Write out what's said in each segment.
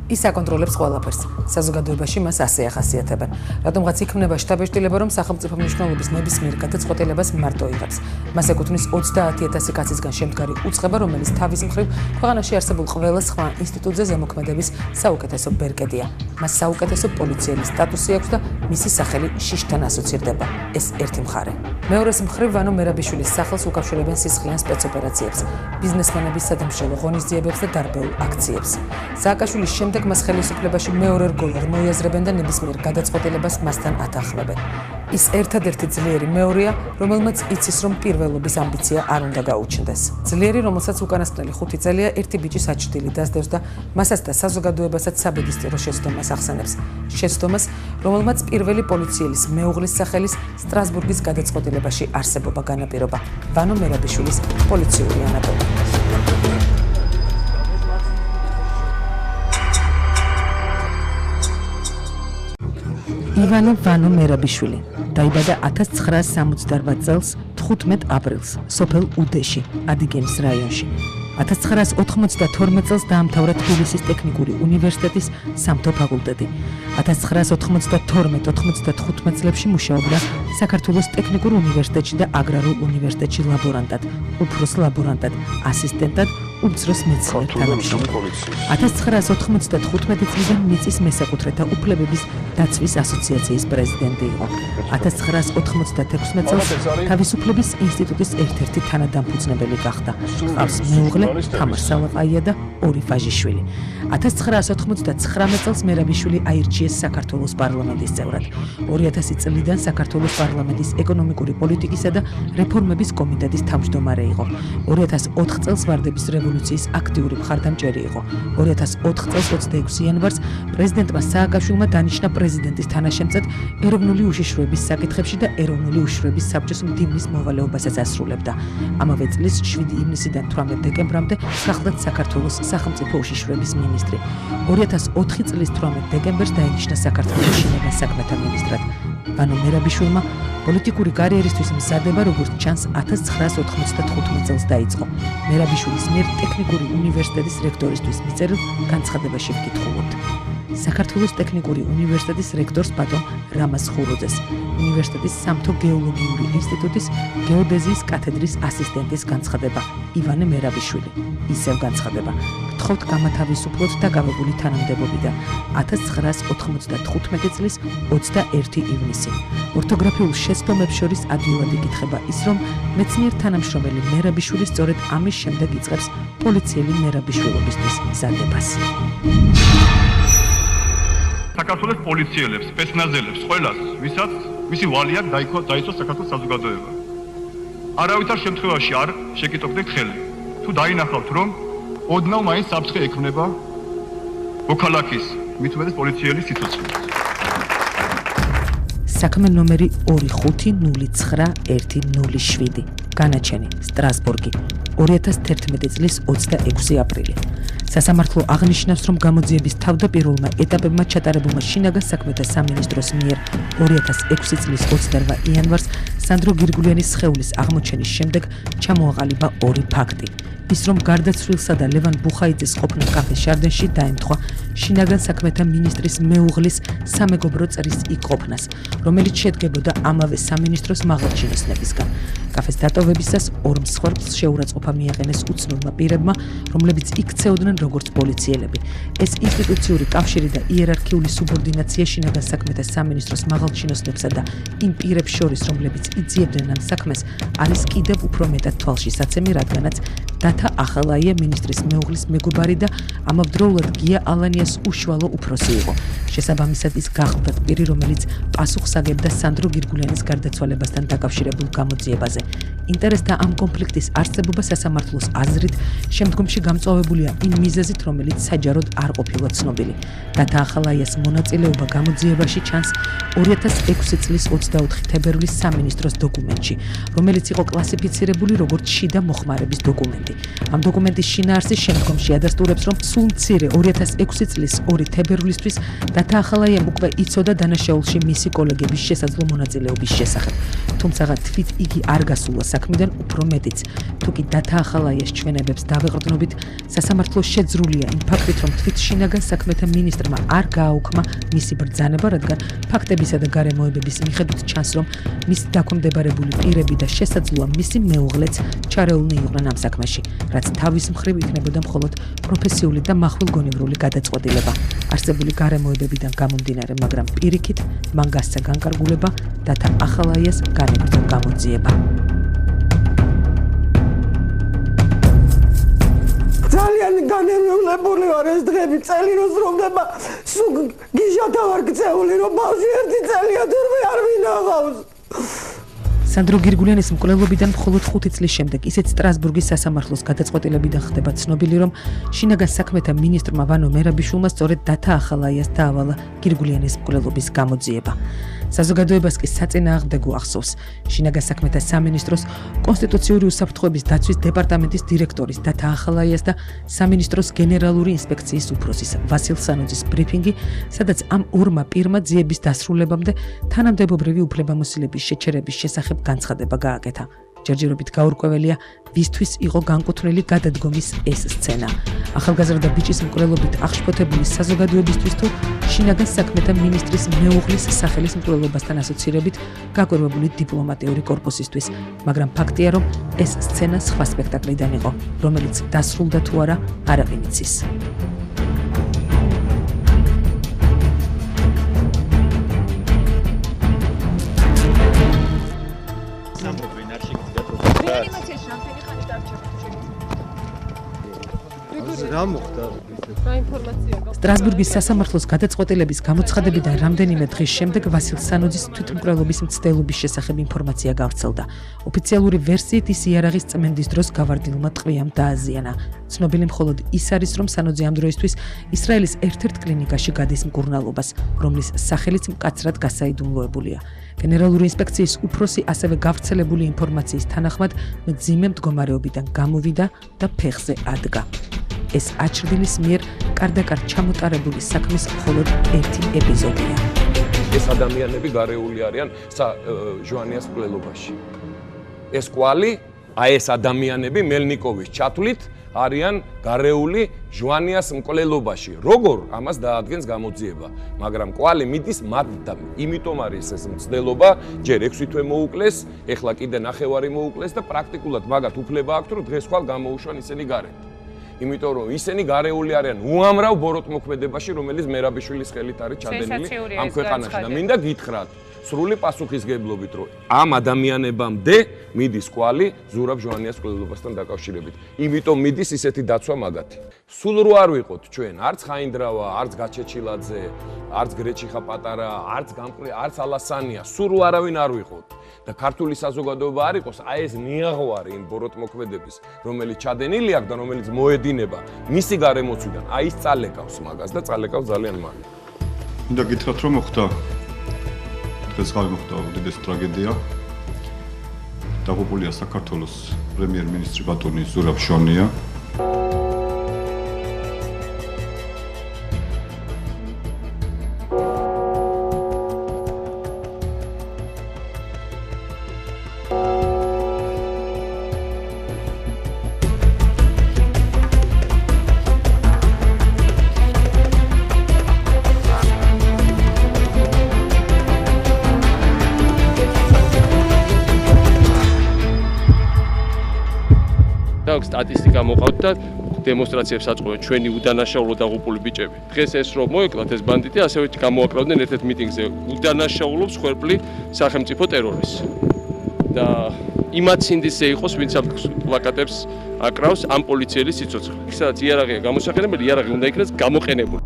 ის აკონტროლებს ყველაფერს. საზოგადოებაში მას ასე ახასიათებენ. რადგანაც იქმნება შტაბ-ეჭდილება, რომ სახელმწიფო მნიშვნელობის ნებისმიერ გადაწყვეტილებას მარტო იღებს. მას ეკუთვნის 30,000 კაცისგან შემდგარი უწყება, რომელიც თავის მხრივ ქვეყანაში არსებულ ყველა სხვა ინსტიტუტზე ზემოქმედების საუკეთესო ბერკეტია. მას საუკეთესო პოლიციელის სტატუსი აქვს და მისი სახელი შიშთან ასოცირდება. ეს ერთი მხარე. მეორეს მხრივ ვანო მერაბიშვილის სახელს უკავშირებენ სისხლიან სპეცოპერაციებს, ბიზნესმენების სადამშრალო ღონისძიებებს და დარბეულ აქციებს. სააკაშვილის შემდეგ მას ხელისუფლებაში მეორე რგოლად მოიაზრებენ და ნებისმიერ გადაწყვეტილებას მასთან ათანხმებენ. ის ერთადერთი ძლიერი მეორეა, რომელმაც იცის, რომ პირველობის ამბიცია არ უნდა გაუჩნდეს. ძლიერი, რომელსაც უკანასკნელი 5 წელია ერთი ბიჭის აჩრდილი დასდევს და მასაც და საზოგადოებასაც საბედისწერო შეცდომას ახსენებს. შეცდომას, რომელმაც პირველი პოლიციელის მეუღლის სახელის სტრასბურგის გადაწყვეტილებაში არსებობა განაპირობა. ვანო მერაბიშვილის პოლიციური ანატომია. ივანე ვანო მერაბიშვილი დაიბადა 1968 წელს 15 აპრილს სოფელ უდეში, ადიგენის რაიონში. 1992 წელს დაამთავრა თბილისის ტექნიკური უნივერსიტეტის სამთო ფაკულტეტი. 1992-95 წლებში მუშაობდა საქართველოს ტექნიკურ უნივერსიტეტში და აგრარულ უნივერსიტეტში ლაბორანტად, უფროს ლაბორანტად, ასისტენტად, უმცროს მეცნიერ თანამშრომლად. 1995 წლიდან მიწის მესაკუთრეთა უფლებების დაცვის ასოციაციის პრეზიდენტი იყო. 1996 წელს თავისუფლების ინსტიტუტის ერთ-ერთი თანადამფუძნებელი გახდა. ჰყავს მეუღლე თამარ სალაყაია და 2 ვაჟიშვილი. 1999 წელს მერაბიშვილი აირჩიეს საქართველოს პარლამენტის წევრად. 2000 წლიდან საქართველოს პარლამენტის ეკონომიკური პოლიტიკისა და რეფორმების კომიტეტის თავმჯდომარე იყო. 2004 წელს ვარდების რევოლუციის აქტიური მხარდამჭერი იყო. 2004 წელს 26 იანვარს პრეზიდენტმა სააკაშვილმა დანიშნა პრეზიდენტის თანაშემწედ ეროვნული უშიშროების საკითხებში და ეროვნული უშიშროების საბჭოს მდივნის მოვალეობასაც ასრულებდა. ამავე წლის 7 ივნისიდან 18 დეკემბრამდე გახლდათ საქართველოს სახელმწიფო უშიშროების მინისტრი. 2004 წლის 18 დეკემბერს დაინიშნა საქართველოს შინაგან საქმეთა მინისტრად. ვანო მერაბიშვილმა პოლიტიკური კარიერისთვის მზადება, როგორც ჩანს, 1995 წელს დაიწყო. მერაბიშვილის მიერ ტექნიკური უნივერსიტეტის რექტორისთვის მიწერილ განცხადებაში ვკითხულობთ. საქართველოს ტექნიკური უნივერსიტეტის რექტორს ბატონ რამაზ ხუროძეს, უნივერსიტეტის სამთო გეოლოგიური ინსტიტუტის გეოდეზიის კათედრის ასისტენტის განცხადება ივანე მერაბიშვილი. ისევ განცხადება. გთხოვთ გამათავისუფლოთ და გავებული თანამდებობიდან 1995 წლის 21 ივნისი. ორთოგრაფიულ შეცდომებს შორის ადვილად იკითხება ის, რომ მეცნიერ თანამშრომელი მერაბიშვილი სწორედ ამის შემდეგ იწყებს პოლიციელი მერაბიშვილობისთვის მზადებას. საქართველოს პოლიციელებს, სპეცნაზელებს, ყველას, ვისაც მისი ვალი აქვს დაიცვას საქართველოს საზოგადოება. არავითარ შემთხვევაში არ შეკიტოგდეთ ხელი. თუ დაინახავთ, რომ ოდნავ მაინც საფრთხე ექმნება მოქალაქის, მით უმეტეს პოლიციელის სიცოცხლეს. საქმე ნომერი 250907. განაჩენი, სტრასბურგი, 2011 წლის 26 აპრილი. სასამართლო აღნიშნავს, რომ გამოძიების თავდაპირველმა ეტაპებმა ჩატარებულმა შინაგან საქმეთა სამინისტროს მიერ 2006 წლის 28 იანვარს სანდრო გირგულიანის სხეულის აღმოჩენის შემდეგ ჩამოაყალიბა 2 ფაქტი. ის, რომ გარდაცვლილსა და ლევან ბუხაიძეს ყოფნა კაფე შარდენში დაემთხვა შინაგან საქმეთა მინისტრის მეუღლის სამეგობრო წრის იქ-ყოფნას, რომელიც შედგებოდა ამავე სამინისტროს მაღალჩინოსნებისგან. კაფეს დატოვებისას 2 მსხვერპლს შეურაცხყოფა მიაყენეს უცნობმა პირებმა, რომლებიც იქცეოდნენ როგორც პოლიციელები. ეს ინსტიტუციური კავშირი და იერარქიული სუბორდინაცია შინაგან საქმეთა სამინისტროს მაღალჩინოსნებსა და იმ პირებს შორის, რომლებიც იძიებდნენ ამ საქმეს, არის კიდევ უფრო მეტად თვალშისაცემი, რადგანაც დათა ახალაია მინისტრის მეუღლის მეგობარი და ამავდროულად გია ალანიას უშუალო უფროსი იყო. შესაბამისად ის გახლდათ პირი, რომელიც პასუხს აგებდა სანდრო გირგულიანის გარდაცვალებასთან დაკავშირებულ გამოძიებაზე. ინტერესთა ამ კონფლიქტის არსებობა სასამართლოს აზრით შემდგომში გამწვავებულია იმ მიზეზით, რომელიც საჯაროდ არ ყოფილა ცნობილი. დათა ახალაიას მონაწილეობა გამოძიებაში ჩანს 2006 წლის 24 თებერვლის სამინისტროს დოკუმენტში, რომელიც იყო კლასიფიცირებული როგორც შიდა მოხმარების დოკუმენტი. ამ დოკუმენტის შინაარსი შემდგომში ადასტურებს, რომ სულ მცირე 2006 წლის 2 თებერვლისთვის დათა ახალაიამ უკვე იცოდა დანაშაულში მისი კოლეგების შესაძლო მონაწილეობის შესახებ. თუმცა თვით იგი არ გასულა საქმიდან უფრო მეტიც. თუკი დათაახალაიას ჩვენებებს დავეყრდნობით, სასამართლო შეძრულია იმ ფაქტით, რომ თვით შინაგან საქმეთა მინისტრმა არ გააუქმა მისი ბრძანება, რადგან ფაქტებისა და გარემოებების მიხედვით ჩანს, რომ მისი დაქვემდებარებული პირები და შესაძლოა მისი მეუღლეც ჩარეულნი იყვნენ ამ საქმეში, რაც თავის მხრივ იქნებოდა მხოლოდ პროფესიული და მახვილგონივრული გადაწყვეტილება. არსებული გარემოებებიდან გამომდინარე, მაგრამ პირიქით მან გასცა განკარგულება დათაახალაიას განეგრძო გამოძიება. ძალიან განერვებული ვარ ეს დღები, წელი რო სრულდება, სულ გიჟათა ვარ გწეული, რომ ბავშვი ერთი წელია თურმე არ მინაღავს. სანდრო გირგულიანის მკვლელობიდან მხოლოდ 5 წლის შემდეგ ისეთ სტრასბურგის სასამართლოს გადაწყვეტილებიდან ხდება ცნობილი, რომ შინაგან საქმეთა მინისტრმა ვანო მერაბიშვილმა სწორედ დათაახალაიას დაავალა გირგულიანის მკვლელობის გამოძიება. საზოგადოებას კი საწინააღმდეგო ახსოვს შინაგან საქმეთა სამინისტროს კონსტიტუციური უსაფრთხოების დაცვის დეპარტამენტის დირექტორის დათაახალაიას და სამინისტროს გენერალური ინსპექციის უფროსის ვასილ სანოძის ბრიფინგი, სადაც ამ ორმა პირმა ძიების დასრულებამდე თანამდებობრივი უფლებამოსილების შეჩერების შესახებ განცხადება გააკეთა. ჯერჯერობით გაურკვეველია, ვისთვის იყო განკუთვნილი გადადგომის ეს სცენა. ახალგაზრდა ბიჭის მკვლელობით აღშფოთებული საზოგადოებისთვის თუ შინაგან საქმეთა მინისტრის მეუღლის სახელის მკვლელობასთან ასოცირებით გაკვირვებული დიპლომატიური კორპუსისთვის, მაგრამ ფაქტია, რომ ეს სცენა სხვა სპექტაკლიდან იყო, რომელიც დასრულდა თუ არა, არავინ იცის. სტრასბურგის სასამართლოს გადაწყვეტილების გამოცხადებიდან რამდენიმე დღის შემდეგ ვასილ სანოძის თვითმკვლელობის მცდელობის შესახებ ინფორმაცია გავრცელდა. ოფიციალური ვერსიით ის იარაღის წმენდის დროს გავარდილმა ტყვიამ დააზიანა. ცნობილი მხოლოდ ის არის, რომ სანოძე ამ დროისთვის ისრაელის ერთ-ერთ კლინიკაში გადის მკურნალობას, რომლის სახელიც მკაცრად გასაიდუმლოებულია. გენერალური ინსპექციის უფროსი ასევე გავრცელებული ინფორმაციის თანახმად მძიმე მდგომარეობიდან გამოვიდა და ფეხზე ადგა. ეს აჩრდილის მიერ კარდაკარ ჩამოტარებული საქმის მხოლოდ ერთი ეპიზოდია. ეს ადამიანები გარეული არიან ჟვანიას მკვლელობაში. ეს კვალი, ეს ადამიანები მელნიკოვის ჩათვლით არიან გარეული ჟვანიას მკვლელობაში. როგორ ამას დაადგენს გამოძიება, მაგრამ კვალი მიდის მათთან. იმიტომ არის ეს მცდელობა, ჯერ 6 თვე მოუკლეს, ეხლა კიდე 9 მოუკლეს და პრაქტიკულად მაგათ უფლება აქვთ, რომ დღეს ხვალ გამოუშვან ისინი გარეთ. იმიტომ რომ ისინი გარეული არიან უამრავ ბოროტმოქმედებაში, რომელიც მერაბიშვილის ხელით არის ჩადენილი ამ ქვეყანაში და მინდა გითხრათ სრული პასუხისგებლობით, რომ ამ ადამიანებამდე მიდის კვალი ზურაბ ჟვანიას მკვლელობასთან დაკავშირებით. იმიტომ მიდის ისეთი დაცვა მაგათი. სულ რო არ ვიყოთ ჩვენ, არც ხაინდრავა, არც გაჩეჩილაძე, არც გრეჩიხა პატარა, არც ალასანია, სულ რო არავინ არ ვიყოთ. და ქართული საზოგადოება არ იყოს, აი ეს ნიაღვარი იმ ბოროტმოქმედების, რომელიც ჩადენილი აქვს და რომელიც მოედინება მისი გარემოცვიდან, აი ის წალეკავს მაგას და წალეკავს ძალიან მალე. მინდა გითხრათ, რომ მოხდა დღეს გამოხდა უდიდესი ტრაგედია. დაღუპულია საქართველოს პრემიერ-მინისტრი ბატონი ზურაბ ჟვანია. სტატისტიკა მოყავთ და დემონსტრაციებს აწყობენ ჩვენი უდანაშაულო დაღუპული ბიჭები. დღეს ეს რომ მოეკლათ ეს ბანდიტი, ასევე გამოაკრავდნენ ერთ-ერთ მიტინგზე უდანაშაულობს ხერხლი სახელმწიფო ტერორიზმს. და იმათ სინდისზე იყოს, ვინც ამ პლაკატებს აკრავს ამ პოლიციელის სიცოცხლე. სადაც იარაღია გამოსახენებელი, იარაღი უნდა იქნას გამოყენებული.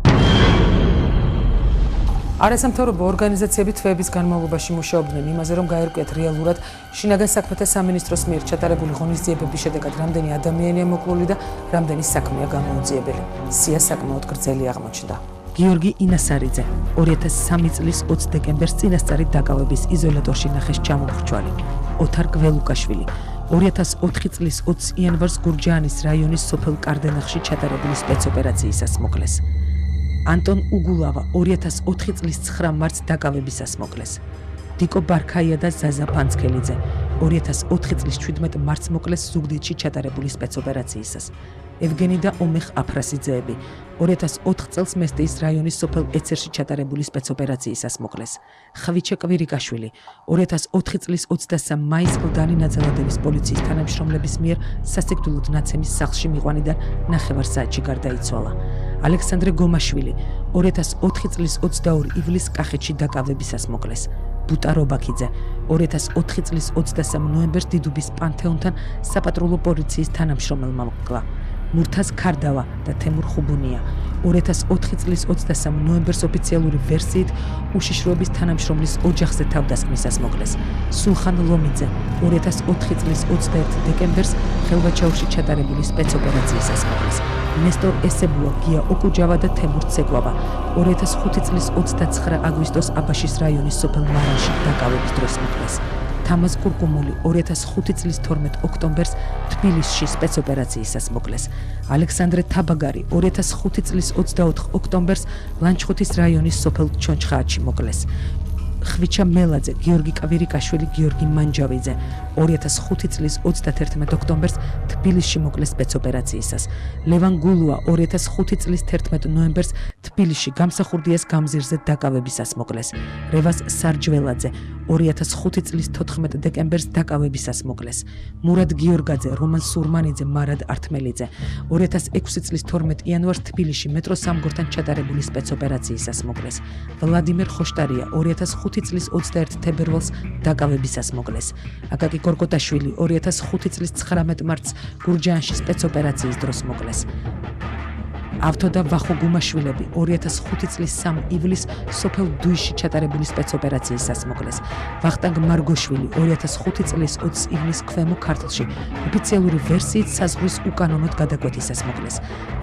არასამთავრობო ორგანიზაციები თვეების განმავლობაში მუშაობდნენ იმაზე, რომ გაერკვიათ რეალურად შინაგან საქმეთა სამინისტროს მიერ ჩატარებული ღონისძიებების შედეგად რამდენი ადამიანია მოკლული და რამდენი საქმეა გამოუძიებელი. სია საკმაოდ გრძელი აღმოჩნდა. გიორგი ინასარიძე 2003 წლის 20 დეკემბერს წინასწარი დაკავების იზოლატორში ნახეს ჩამომხრჩვალი. ოთარ გველუკაშვილი 2004 წლის 20 იანვარს გურჯაანის რაიონის სოფელ კარდენახში ჩატარებული სპეცოპერაციისას მოკლეს. ანტონ უგულავა 2004 წლის 9 მარტს დაკავებისას მოკლეს. დიკო ბარქაია და ზაზა ფანცქელიძე 2004 წლის 17 მარტს მოკლეს ზუგდიდში ჩატარებული სპეცოპერაციისას. ევგენი და ომეხ აფრასიძეები 2004 წელს მესტიის რაიონის სოფელ ეცერში ჩატარებული სპეცოპერაციისას მოკლეს. ხვიჩა კვირიკაშვილი 2004 წლის 23 მაისს გლდანი ნაძალადების პოლიციის თანამშრომლების მიერ სასიკვდილოდ ნაცემის სახლში მიყვანიდან 9 საათში გარდაიცვალა. ალექსანდრე გომაშვილი 2004 წლის 22 ივლისს კახეთში დაკავებისას მოკლეს. ბუტა რობაქიძე 2004 წლის 23 ნოემბერს დიდუბის პანთეონთან საპატრულო პოლიციის თანამშრომელმა მოკლა. მურთაზ ქარდავა და თემურ ხუბუნია 2004 წლის 23 ნოემბერს ოფიციალური ვერსიით უშიშროების თანამშრომლის ოჯახზე თავდასხმისას მოკლეს. სულხან ლომიძე 2004 წლის 21 დეკემბერს ხელვაჩაურში ჩატარებული სპეცოპერაციისას მოკლეს. ნესტორ ესებუა, გია ოკუჯავა და თემურ ცეკვავა 2005 წლის 29 აგვისტოს აბაშის რაიონის სოფელ მარანში დაკავების დროს მოკლეს. თამაზ კურკუმული 2005 წლის 12 ოქტომბერს თბილისში სპეცოპერაციისას მოკლეს. ალექსანდრე თაბაგარი 2005 წლის 24 ოქტომბერს ლანჩხუთის რაიონის სოფელ ჩონჩხაათში მოკლეს. ხვიჩა მელაძე, გიორგი კვირიკაშვილი, გიორგი მანჯავიძე 2005 წლის 31 ოქტომბერს თბილისში მოკლეს სპეცოპერაციისას. ლევან გულუა 2005 წლის 11 ნოემბერს თბილისში გამსახურდიას გამზირზე დაკავებისას მოკლეს. რევას სარჯველაძე 2005 წლის 14 დეკემბერს დაკავებისას მოკლეს. მურად გიორგაძე, რომან სურმანიძე, მარად ართმელიძე 2006 წლის 12 იანვარს თბილისში მეტრო სამგორთან ჩატარებული სპეცოპერაციისას მოკლეს. ვლადიმერ ხოშტარია 2005 წლის 21 თებერვალს დაკავებისას მოკლეს. აკაკი კორკოტაშვილი 2005 წლის 19 მარტს გურჯაანში სპეცოპერაციის დროს მოკლეს. ავთო და ვახო გუმაშვილები 2005 წლის 3 ივლისს სოფელ დუიშში ჩატარებული სპეცოპერაციისას მოკლეს. ვახტანგ მარგოშვილი 2005 წლის 20 ივლისს ქვემო ქართლში ოფიციალური ვერსიით საზღვრის უკანონოდ გადაკვეთისას მოკლეს.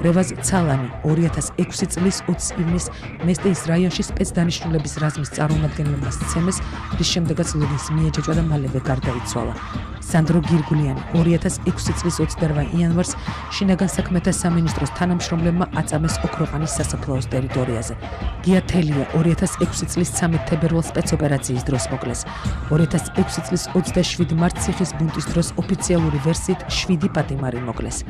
რევაზ ცალანი 2006 წლის 20 ივნისს მესტიის რაიონში სპეცდანიშნულების რაზმის წარმომადგენლებმა სცემეს, რის შემდეგაც ლუგის მიეჯაჭვა და მალევე გარდაიცვალა. სანდრო გირგულიანი 2006 წლის 28 იანვარს შინაგან საქმეთა სამინისტროს თანამშრომლებმა აწამეს ოქროყანის სასაფლაოს ტერიტორიაზე. გია თელია 2006 წლის 13 თებერვალს სპეცოპერაციის დროს მოკლეს. 2006 წლის 27 მარტს ციხის ბუნტის დროს ოფიციალური ვერსიით 7 პატიმარი მოკლეს.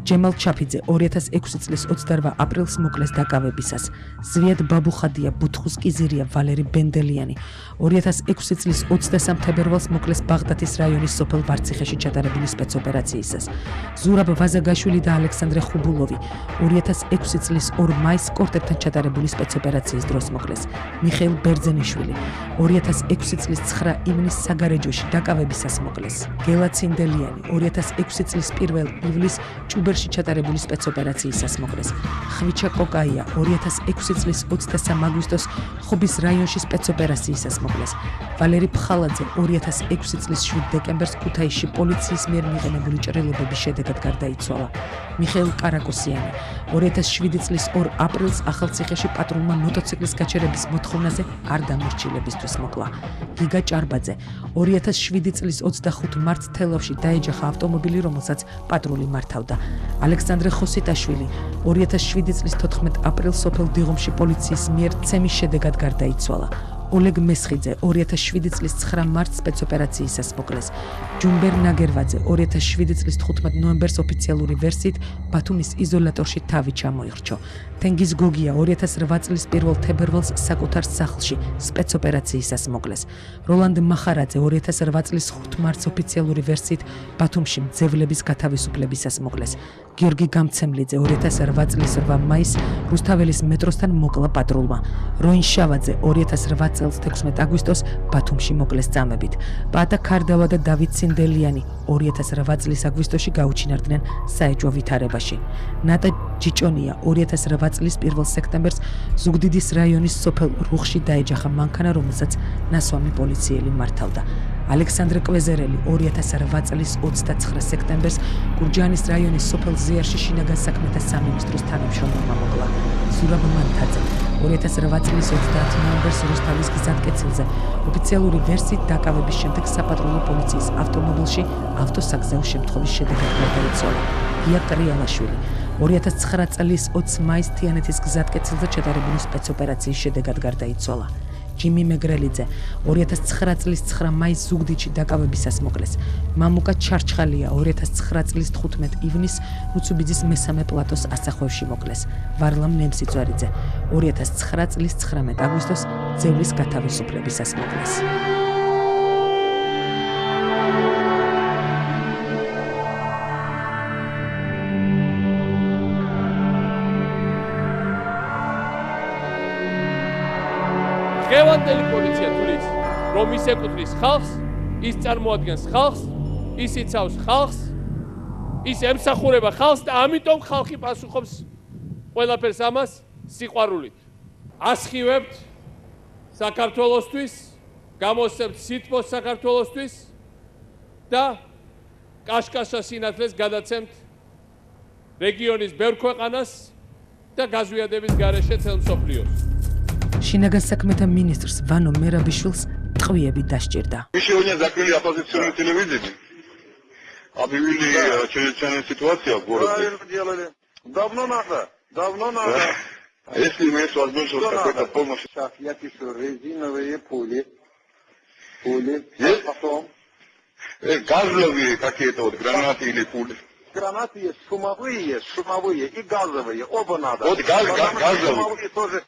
ჯემალ ჩაფიძე 2006 წლის 28 აპრილს მოკლეს დაკავებისას. ზვიად ბაბუხადია, ბუთხუს კიზირია, ვალერი ბენდელიანი 2006 წლის 23 თებერვალს მოკლეს ბაღდათის რაიონის სოფელ ვარციხეში ჩატარებული სპეცოპერაციისას. ზურაბ ვაზაგაშვილი და ალექსანდრე ხუბულოვი 2006 წლის 2 მაისს კორტებთან ჩატარებული სპეცოპერაციის დროს მოკლეს. მიხეილ ბერძენიშვილი 2006 წლის 9 ივნისს საგარეჯოში დაკავებისას მოკლეს. გელა ცინდელიანი 2006 წლის 1 ივლისს ჭუბერში ჩატარებული სპეცოპერაციისას მოკლეს. ხვიჩა კოკაია 2006 წლის 23 აგვისტოს ხობის რაიონში სპეცოპერაციისას მოკლეს. ვალერი ფხალაძე 2006 წლის 7 დეკემბერს ქუთაისში პოლიციის მიერ მიღებული ჭრილობების შედეგად გარდაიცვალა. მიხეილ კარაკოსიანი 2007 წლის 2 აპრილს ახალციხეში პატრულმა მოტოციკლის გაჩერების მოთხოვნაზე არ დამორჩილებისთვის მოკლა. გიგა ჭარბაძე 2007 წლის 25 მარტს თელავში დაეჯახა ავტომობილი, რომელსაც პატრული მართავდა. ალექსანდრე ხოსიტაშვილი 2007 წლის 14 აპრილს სოფელ დიღომში პოლიციის მიერ ცემის შედეგად გარდაიცვალა. ოლეგ მესხიძე 2007 წლის 9 მარტს სპეცოპერაციისას მოკლეს. ჯუმბერ ნაგერვაძე 2007 წლის 15 ნოემბერს ოფიციალური ვერსიით ბათუმის იზოლატორში თავი ჩამოიხრჩო. თენგიზ გოგია 2008 წლის 1 თებერვალს საკუთარ სახლში სპეცოპერაციისას მოკლეს. როლანდ მახარაძე 2008 წლის 5 მარტს ოფიციალური ვერსიით ბათუმში მძევლების გათავისუფლებისას მოკლეს. გიორგი გამცემლიძე 2008 წლის 8 მაისს რუსთაველის მეტროსთან მოკლა პატრულმა. როინ შავაძე 2008 წელს 16 აგვისტოს ბათუმში მოკლეს წამებით. პატა ქარდავა და დავით ცინდელიანი 2008 წლის აგვისტოში გაუჩინარდნენ საეჭვო ვითარებაში. ნატა ჯიჭონია 2008 წლის 1 სექტემბერს ზუგდიდის რაიონის სოფელ რუხში დაეჯახა მანქანა, რომელსაც ნასვამი პოლიციელი მართავდა. ალექსანდრე კვეზერელი 2008 წლის 29 სექტემბერს გურჯაანის რაიონის სოფელ ზიარში შინაგან საქმეთა სამინისტროს თანამშრომელმა მოკლა. ზურაბ მანთაძე 2008 წლის 30 ნოემბერს რუსთავის გზატკეცილზე ოფიციალური ვერსიით დაკავების შემდეგ საპატრულო პოლიციის ავტომობილში ავტოსაგზაო შემთხვევის შედეგად გარდაიცვალა. გია ტრიალაშვილი 2009 წლის 20 მაისს თიანეთის გზატკეცილზე ჩატარებული სპეცოპერაციის შედეგად გარდაიცვალა. ჯიმი მეგრელიძე 2009 წლის 9 მაისს ზუგდიდში დაკავებისას მოკლეს. მამუკა ჩარჩხალია 2009 წლის 15 ივნისს რუცუბიძის მესამე პლატოს ასახვევში მოკლეს. ვარლამ ნემსიწვარიძე 2009 წლის 19 აგვისტოს ძევლის გათავისუფლებისას მოკლეს. დღევანდელი პოლიცია თulis რომ ის ეკუთვნის ხალხს, ის წარმოადგენს ხალხს, ის იცავს ხალხს, ის ემსახურება ხალხს და ამიტომ ხალხი პასუხობს ყველაფერს ამას სიყვარულით. ასხივებთ საქართველოსთვის, გამოსცემთ სითბოს საქართველოსთვის და კაშკაშა სინათლეს გადაცემთ რეგიონის ბევრ ქვეყანას და გაზვიადების გარეშე მთელ მსოფლიოს. შინაგან საქმეთა მინისტრს ვანო მერაბიშვილს ტყვიები დასჭირდა. Сегодня закрыли оппозиционную телевидение. Объявили чрезвычайную ситуацию в городе. Правильно делали. Давно надо. А если имеется возможность какой-то помощи? Сейчас я пишу резиновые пули. Есть? Потом Газовые какие-то вот гранаты или пули. гранаты есть шумовые и газовые. Оба надо. Вот газовые. Шумовые тоже.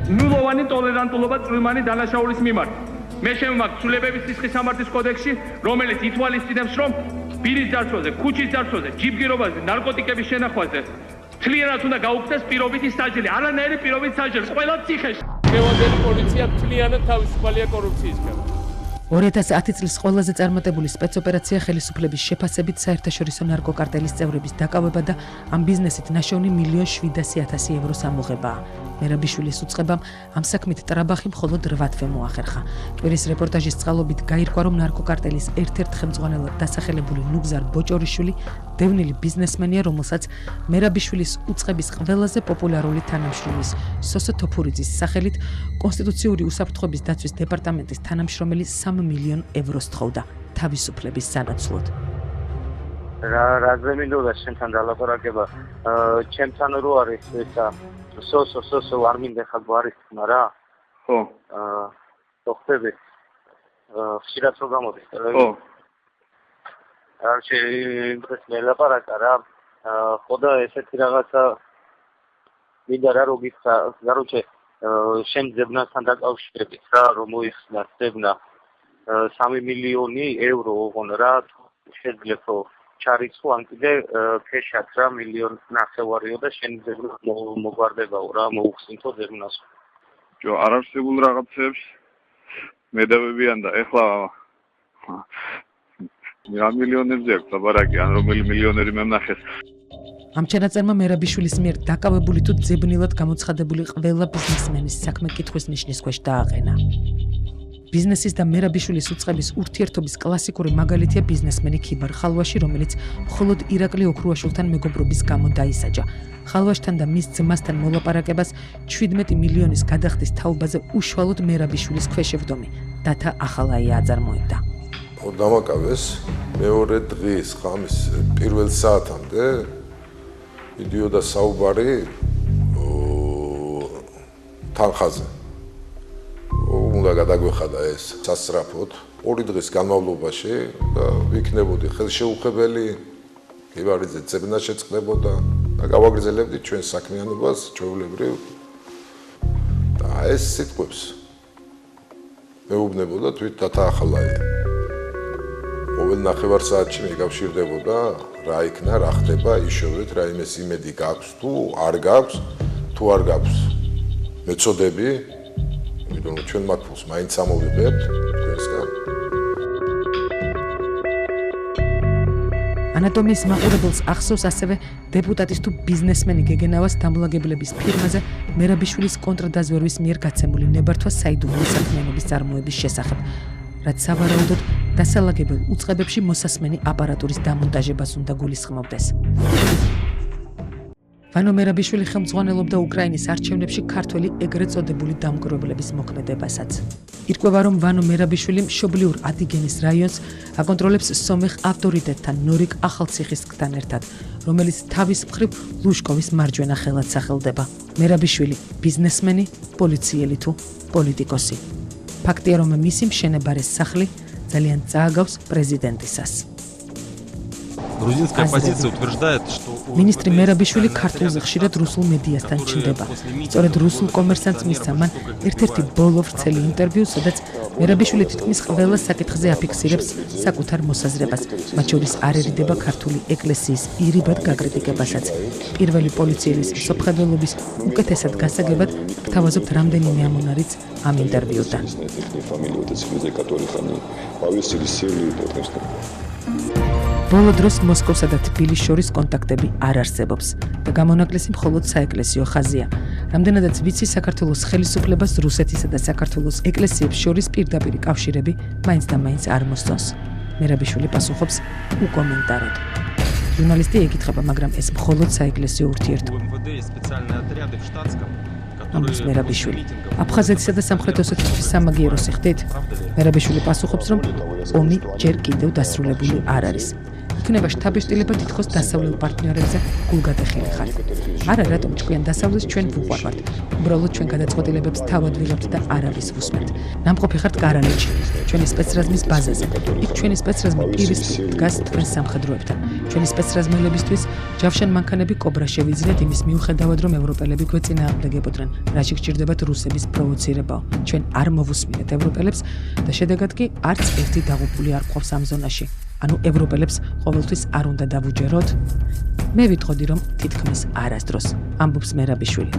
ნულოვანი ტოლერანტულობა წვიმანი დანაშაულის მიმართ. მე შემოგვაქვს ცვლილებების სისხლის სამართლის კოდექსში, რომელიც ითვალისწინებს, რომ პირის ძარცვაზე, ქუჩის ძარცვაზე, ჯიბგირობაზე, ნარკოტიკების შენახვაზე მთლიანად უნდა გაუქმდეს პირობითი საჯელი, არანაირი პირობით საჯელი, ყველა ციხეში. დღევანდელი პოლიცია მთლიანად თავისუფალია კორუფციისგან. 2010 წლის ყველაზე წარმატებული სპეცოპერაცია ხელისუფლების შეფასებით საერთაშორისო ნარკოკარტელის წევრების დაკავება და ამ ბიზნესით ნაშოვნი 1,700,000 ევროს ამოღებაა. მერაბიშვილის უწყებამ ამ საქმით ტრაბახი მხოლოდ 8 თვე მოახერხა. კვირის რეპორტაჟის წყალობით გაირკვა, რომ ნარკოკარტელის ერთ-ერთ ხელმძღვანელად დასახელებული ნუგზარ ბოჭორიშვილი დევნილი ბიზნესმენია, რომელსაც მერაბიშვილის უწყების ყველაზე პოპულარული თანამშრომლის სოსო თოფურიძის სახელით კონსტიტუციური უსაფრთხოების დაცვის დეპარტამენტის თანამშრომელი 3 მილიონ ევროს თხოვდა თავისუფლების სანაცვლოდ. რაზე მინდოდა შენთან დალაპარაკება? ჩემთან რო არის ესა სოსო არ მინდა ხალხო არის თქმა რა? ხო. ხტები. ხშირად რო გამოდის. ხო. არჩე იმდრეს მელაპარაკა რა. ხოდა ესეთი რაღაცა მინდა რა რო გიქცა, გარუჩე შენ ძებნასთან დაკავშირებით რა რომ მოიხსნა ძებნა 3 მილიონი ევრო ოღონ რა შეძლებ ჩარიცხო ან კიდე ქეშად რა 1,5 მილიონიო და შენ ძებნა მოგვარდებაო რა მოუხსნითო ძებნას. ჯო არ არსებულ რაღაცებს მედავებიან და ეხლა რა მილიონებზე აქვს ლაპარაკი ან რომელი მილიონერი მემნახეს. ამ ჩანაწერმა მერაბიშვილის მიერ დაკავებული თუ ძებნილად გამოცხადებული ყველა ბიზნესმენის საქმე კითხვის ნიშნის ქვეშ დააყენა. ბიზნესის და მერაბიშვილის უწყების ურთიერთობის კლასიკური მაგალითია ბიზნესმენი ქიბარ ხალვაში, რომელიც მხოლოდ ირაკლი ოქრუაშვილთან მეგობრობის გამო დაისაჯა. ხალვაშთან და მის ძმასთან მოლაპარაკებას 17 მილიონის გადახდის თაობაზე უშუალოდ მერაბიშვილის ქვეშევრდომი დათა ახალაია აწარმოებდა. დამაკავეს მეორე დღის ხამის პირველ საათამდე მიდიოდა საუბარი თანხაზე. უნდა გადაგვეხადა ეს სასწრაფოდ 2 დღის განმავლობაში და ვიქნებოდი ხელშეუხებელი, კივარიძე ძებნა შეწყდებოდა და გავაგრძელებდით ჩვენ საქმიანობას ჩვეულებრივ. და ეს სიტყვებს მეუბნებოდა თვით დათაახლაი. ყოველ ნახევარ საათში მეკავშირდებოდა რა იქნა, რა ხდება, იშოვეთ, რაიმეს იმედი გაქვს თუ არ გაქვს, თუ არ გაქვს მეწოდები, იმიტომ რომ ჩვენ მათ ფულს მაინც ამოვიღებთ თქვენსგან. ანატომიის მაყურებელს ახსოვს ასევე დეპუტატის თუ ბიზნესმენი გეგენავას დამლაგებლების ფირმაზე მერაბიშვილის კონტრდაზვერვის მიერ გაცემული ნებართვა საიდუმლო საქმიანობის წარმოების შესახებ, რაც სავარაუდოდ დასალაგებელ უწყებებში მოსასმენი აპარატურის დამონტაჟებას უნდა გულისხმობდეს. ვანო მერაბიშვილი ხელმძღვანელობდა უკრაინის არჩევნებში ქართველი ეგრეთ წოდებული დამკვირვებლების მოქმედებასაც. ირკვევა, რომ ვანო მერაბიშვილი მშობლიურ ადიგენის რაიონს აკონტროლებს სომეხ ავტორიტეტთან ნორიკ ახალციხისკთან ერთად, რომელიც თავის მხრივ ლუშკოვის მარჯვენა ხელად სახელდება. მერაბიშვილი ბიზნესმენი, პოლიციელი თუ პოლიტიკოსი. ფაქტია, რომ მისი მშენებარე სახლი ძალიან წააგავს პრეზიდენტისას. Грузинская оппозиция утверждает, что Министр Мерабиშვილი ქართულზე ხშირად რუსულ მედიასთან ჩნდება. სწორედ რუსულ კომერსანტს მისცა მან ერთ-ერთი ბოლო ვრცელი ინტერვიუ, სადაც მერაბიშვილი თითქმის ყველა საკითხზე აფიქსირებს საკუთარ მოსაზრებას, მათ შორის არ ერიდება ქართული ეკლესიის ირიბად გაკრიტიკებასაც. პირველი პოლიციის სოფხედველობის უკეთესად გასაგებად გთავაზობთ რამდენიმე ამონარიც ამ ინტერვიუდან. ბოლო დროს მოსკოვსა და თბილისს შორის კონტაქტები არ არსებობს და გამონაკლისი მხოლოდ საეკლესიო ხაზია. რამდენადაც ვიცი, საქართველოს ხელისუფლებას რუსეთისა და საქართველოს ეკლესიებს შორის პირდაპირი კავშირები მაინც და მაინც არ მოსწონს. მერაბიშვილი პასუხობს უკომენტაროდ. ჟურნალისტი ეკითხება, მაგრამ ეს მხოლოდ საეკლესიო ურთიერთობა. ამბობს მერაბიშვილი. აფხაზეთისა და სამხრეთ ოსეთის სამაგიეროს იხდით? მერაბიშვილი პასუხობს, რომ ომი ჯერ კიდევ დასრულებული არ არის. იქნება შთაბეჭდილება თითქოს დასავლელ პარტნიორებზე გულგატეხილი ხარ. არა, რატომ ჭკვიან დასავლეთს ჩვენ ვუყვარვართ. უბრალოდ ჩვენ გადაწყვეტილებებს თავად ვიღებთ და არავის ვუსმენთ. ნამყოფი ხართ კარალეთში, ჩვენი სპეცრაზმის ბაზაზე. იქ ჩვენი სპეცრაზმი პირისპირ დგას თქვენ სამხედროებთან. ჩვენი სპეცრაზმელებისთვის ჯავშან მანქანები კობრა შევიძინეთ იმის მიუხედავად, რომ ევროპელები გვეწინააღმდეგებოდნენ. რაში გჭირდებათ რუსების პროვოცირებაო. ჩვენ არ მოვუსმინეთ ევროპელებს და შედეგად კი არც ერთი დაღუპული არ გვყავს ამ ზონაში. ანუ ევროპელებს ყოველთვის არ უნდა დავუჯეროთ? მე ვიტყოდი, რომ თითქმის არასდროს, ამბობს მერაბიშვილი.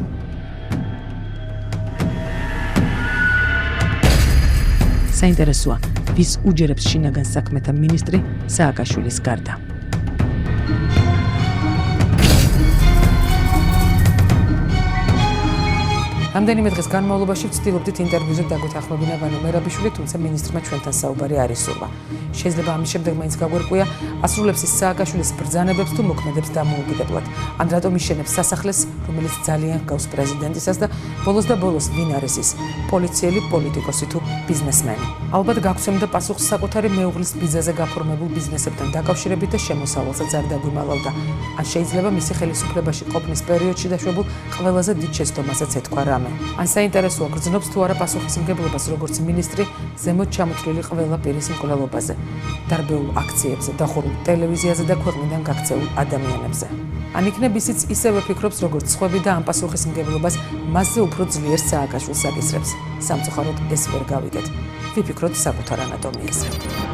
საინტერესოა, ვის უჯერებს შინაგან საქმეთა მინისტრი სააკაშვილის გარდა. რამდენიმე დღის განმავლობაში ვცდილობდით ინტერვიუზე დაგვეთანხმებინა ვანო მერაბიშვილი, თუმცა მინისტრმა ჩვენთან საუბარი არ ისურვა. შეიძლება ამის შემდეგ მაინც გაგვერკვია, ასრულებს ის სააკაშვილის ბრძანებებს თუ მოქმედებს დამოუკიდებლად. ან რატომ იშენებს სასახლეს, რომელიც ძალიან ჰგავს პრეზიდენტისას და ბოლოს და ბოლოს ვინ არის ის, პოლიციელი, პოლიტიკოსი თუ ბიზნესმენი. ალბათ გაგვცემდა პასუხს საკუთარი მეუღლის ბიზნესზე გაფორმებულ ბიზნესებთან დაკავშირებით და შემოსავალსაც არ დაგვიმალავდა. ან შეიძლება მისი ხელისუფლებაში ყოფნის პერიოდში დაშვებულ ყველაზე დიდ შეცდომასაც ეთქვა რამე. ან საინტერესოა, გრძნობს თუ არა პასუხისმგებლობას როგორც მინისტრი ზემოთ ჩამოთვლილი ყველა პირის მკვლელობაზე, დარბეულ აქციებზე, დახურულ ტელევიზიაზე და ქვეყნიდან გაქცეულ ადამიანებზე. ან იქნებ ისიც ისევე ფიქრობს როგორც სხვები და ამ პასუხისმგებლობას მასზე უფრო ძლიერ სააკაშვილს აკისრებს. სამწუხაროდ ეს ვერ გავიგეთ. ვიფიქროთ საკუთარ ანატომიაზე.